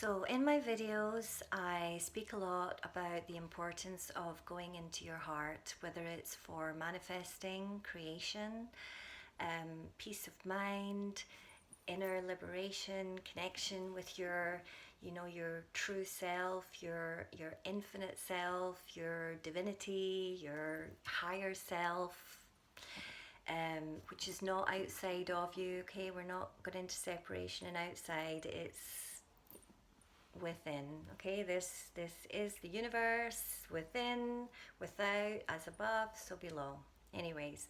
So in my videos, I speak a lot about the importance of going into your heart, whether it's for manifesting, creation, peace of mind, inner liberation, connection with your true self, your infinite self, your divinity, your higher self, which is not outside of you. Okay, we're not going into separation and outside. It's within. Okay, this is the universe, within, without, as above, so below. Anyways,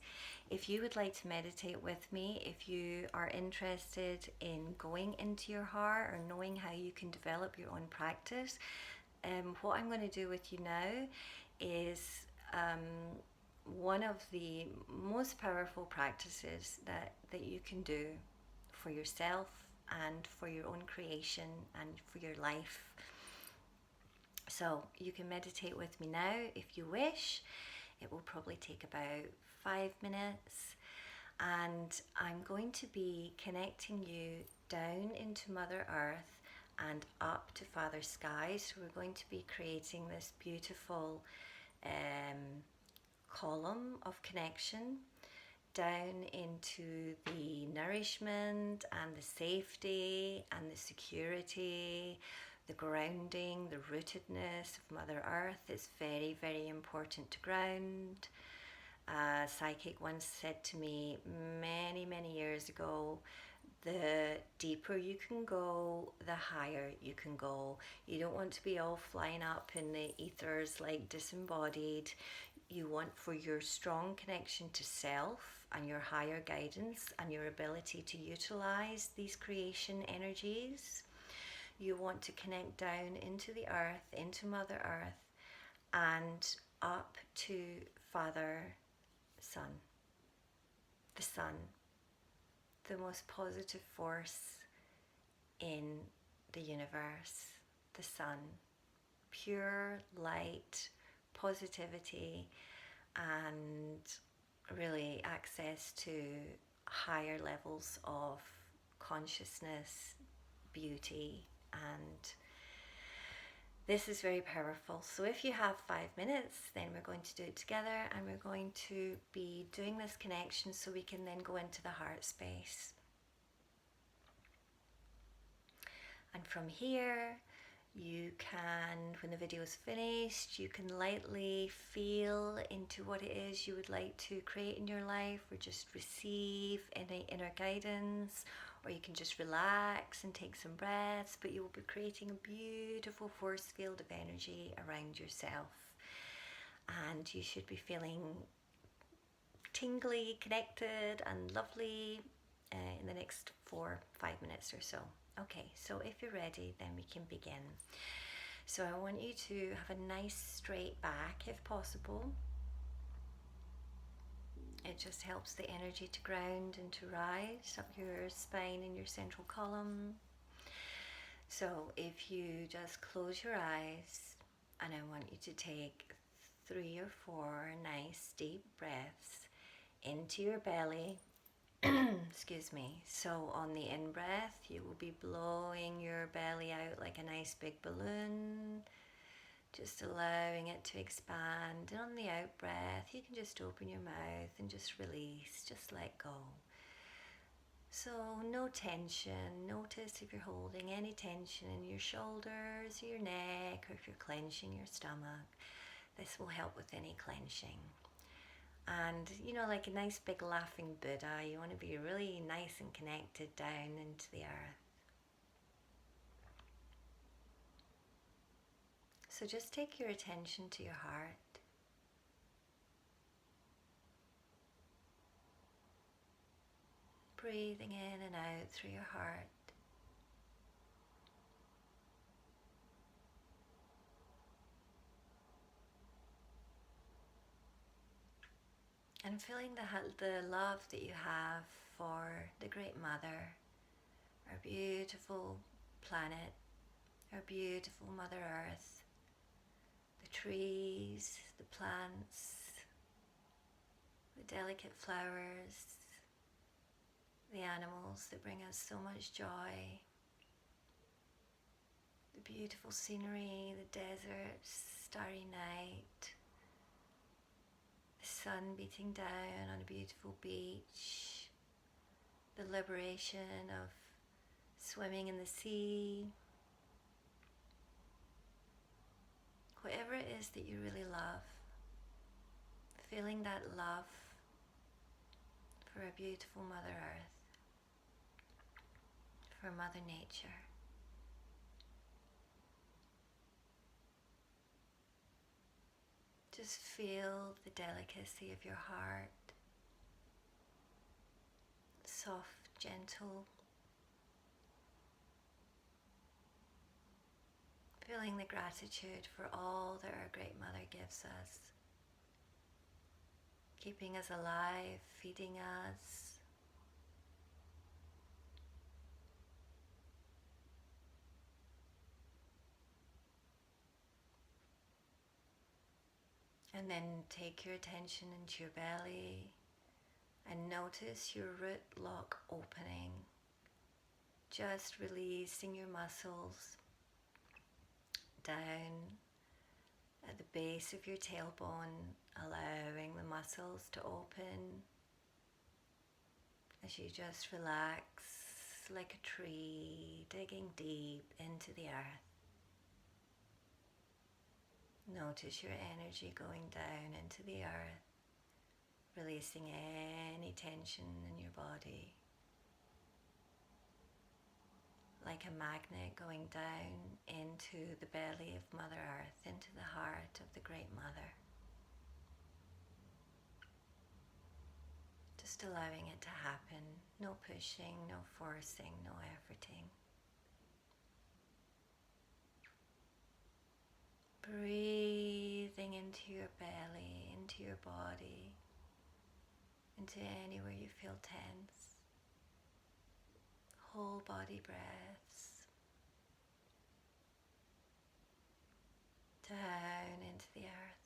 if you would like to meditate with me, if you are interested in going into your heart or knowing how you can develop your own practice, what I'm going to do with you now is one of the most powerful practices that you can do for yourself and for your own creation and for your life. So you can meditate with me now if you wish. It will probably take about 5 minutes, and I'm going to be connecting you down into Mother Earth and up to Father Sky. So we're going to be creating this beautiful column of connection down into the nourishment and the safety and the security, the grounding, the rootedness of Mother Earth. It's very, very important to ground. A psychic once said to me many, many years ago, the deeper you can go, the higher you can go. You don't want to be all flying up in the ethers like disembodied. You want, for your strong connection to self and your higher guidance and your ability to utilize these creation energies, you want to connect down into the earth, into Mother Earth, and up to Father Sun, the sun, the most positive force in the universe, the sun, pure light, positivity, and really access to higher levels of consciousness, beauty, and this is very powerful. So if you have 5 minutes, then we're going to do it together, and we're going to be doing this connection so we can then go into the heart space. And from here, you can, when the video is finished, you can lightly feel into what it is you would like to create in your life, or just receive any inner guidance, or you can just relax and take some breaths, but you will be creating a beautiful force field of energy around yourself. And you should be feeling tingly, connected and lovely in the next 4-5 minutes or so. Okay, so if you're ready, then we can begin. So I want you to have a nice straight back if possible. It just helps the energy to ground and to rise up your spine and your central column. So if you just close your eyes, and I want you to take 3 or 4 nice deep breaths into your belly. Excuse me. So on the in-breath, you will be blowing your belly out like a nice big balloon, just allowing it to expand. And on the out-breath, you can just open your mouth and just release, just let go. So no tension. Notice if you're holding any tension in your shoulders or your neck, or if you're clenching your stomach. This will help with any clenching. And like a nice big laughing Buddha, you want to be really nice and connected down into the earth. So just take your attention to your heart. Breathing in and out through your heart. And feeling the love that you have for the Great Mother, our beautiful planet, our beautiful Mother Earth, the trees, the plants, the delicate flowers, the animals that bring us so much joy. the beautiful scenery, the desert, starry night, the sun beating down on a beautiful beach, the liberation of swimming in the sea, whatever it is that you really love, feeling that love for a beautiful Mother Earth, for Mother Nature. Just feel the delicacy of your heart, soft, gentle, feeling the gratitude for all that our Great Mother gives us, keeping us alive, feeding us, and then take your attention into your belly and notice your root lock opening, just releasing your muscles down at the base of your tailbone, allowing the muscles to open as you just relax like a tree, digging deep into the earth. Notice your energy going down into the earth, releasing any tension in your body. Like a magnet going down into the belly of Mother Earth, into the heart of the Great Mother. Just allowing it to happen. No pushing, no forcing, no efforting. Breathing into your belly, into your body, into anywhere you feel tense. Whole body breaths. Down into the earth.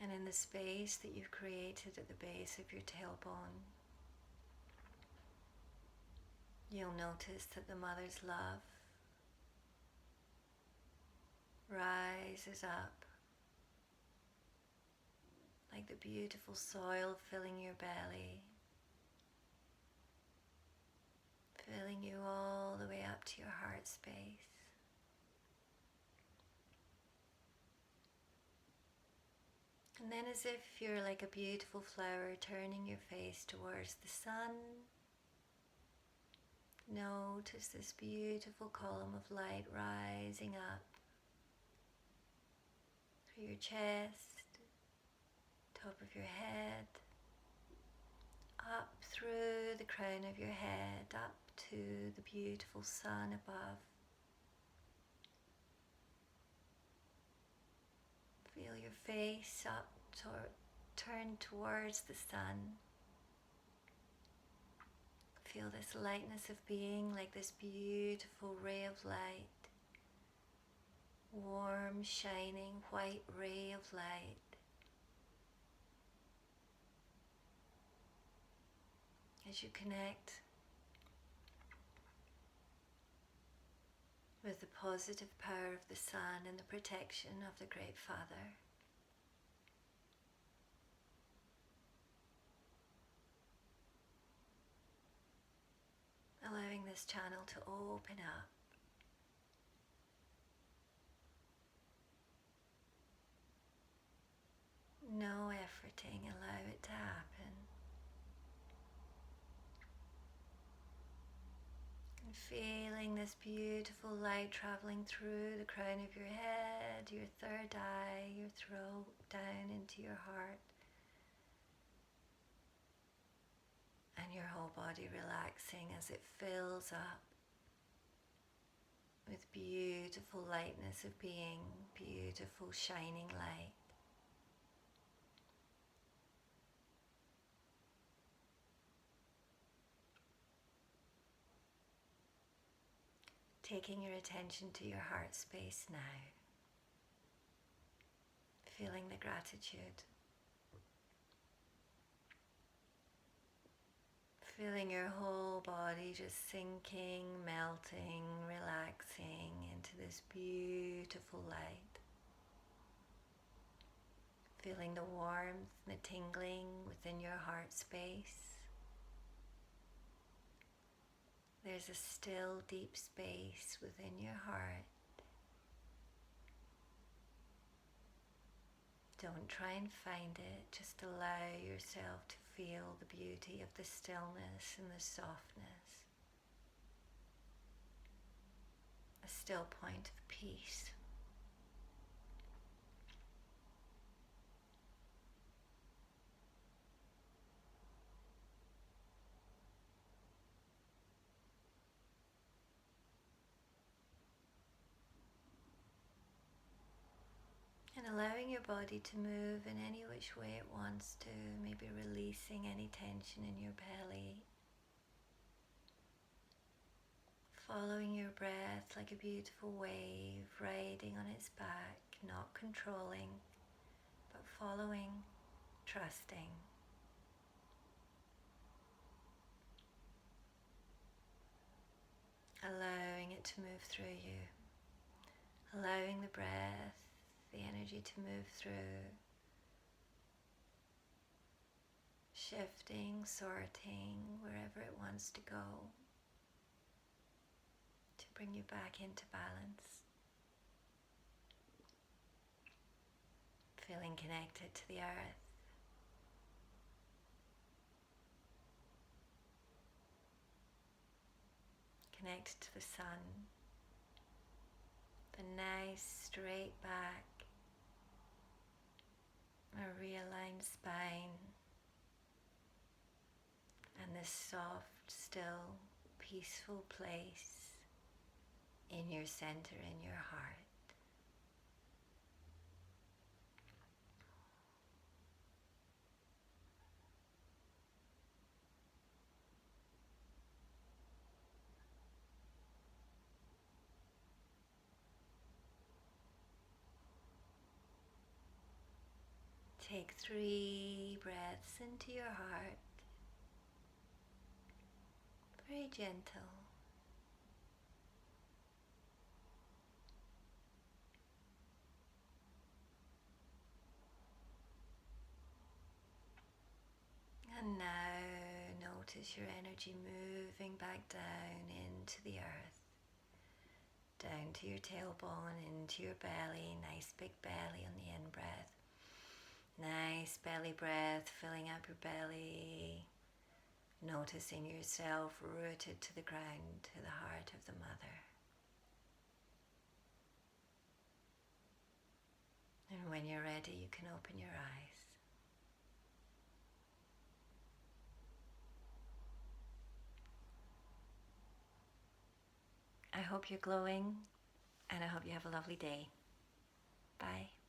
And in the space that you've created at the base of your tailbone, you'll notice that the Mother's love rises up like the beautiful soil filling your belly, filling you all the way up to your heart space. And then as if you're like a beautiful flower turning your face towards the sun, notice this beautiful column of light rising up through your chest, top of your head, up through the crown of your head, up to the beautiful sun above. Feel your face up, turn towards the sun. Feel this lightness of being like this beautiful ray of light. Warm, shining, white ray of light. As you connect with the positive power of the sun and the protection of the Great Father. Allowing this channel to open up. No efforting, allow it to happen. And feeling this beautiful light traveling through the crown of your head, your third eye, your throat, down into your heart. And your whole body relaxing as it fills up with beautiful lightness of being, beautiful shining light. Taking your attention to your heart space now, feeling the gratitude. Feeling your whole body just sinking, melting, relaxing into this beautiful light. Feeling the warmth, the tingling within your heart space. There's a still, deep space within your heart. Don't try and find it, just allow yourself to feel the beauty of the stillness and the softness. A still point of peace. And allowing your body to move in any which way it wants to, maybe releasing any tension in your belly. Following your breath like a beautiful wave, riding on its back, not controlling, but following, trusting. Allowing it to move through you. Allowing the breath, the energy to move through. Shifting, sorting, wherever it wants to go. To bring you back into balance. Feeling connected to the earth. Connected to the sun. The nice straight back. A realigned spine. And this soft, still, peaceful place in your center, in your heart. Take 3 breaths into your heart. Very gentle. And now notice your energy moving back down into the earth. Down to your tailbone, into your belly. Nice big belly on the in-breath. Nice belly breath, filling up your belly. Noticing yourself rooted to the ground, to the heart of the mother. And when you're ready, you can open your eyes. I hope you're glowing, and I hope you have a lovely day. Bye.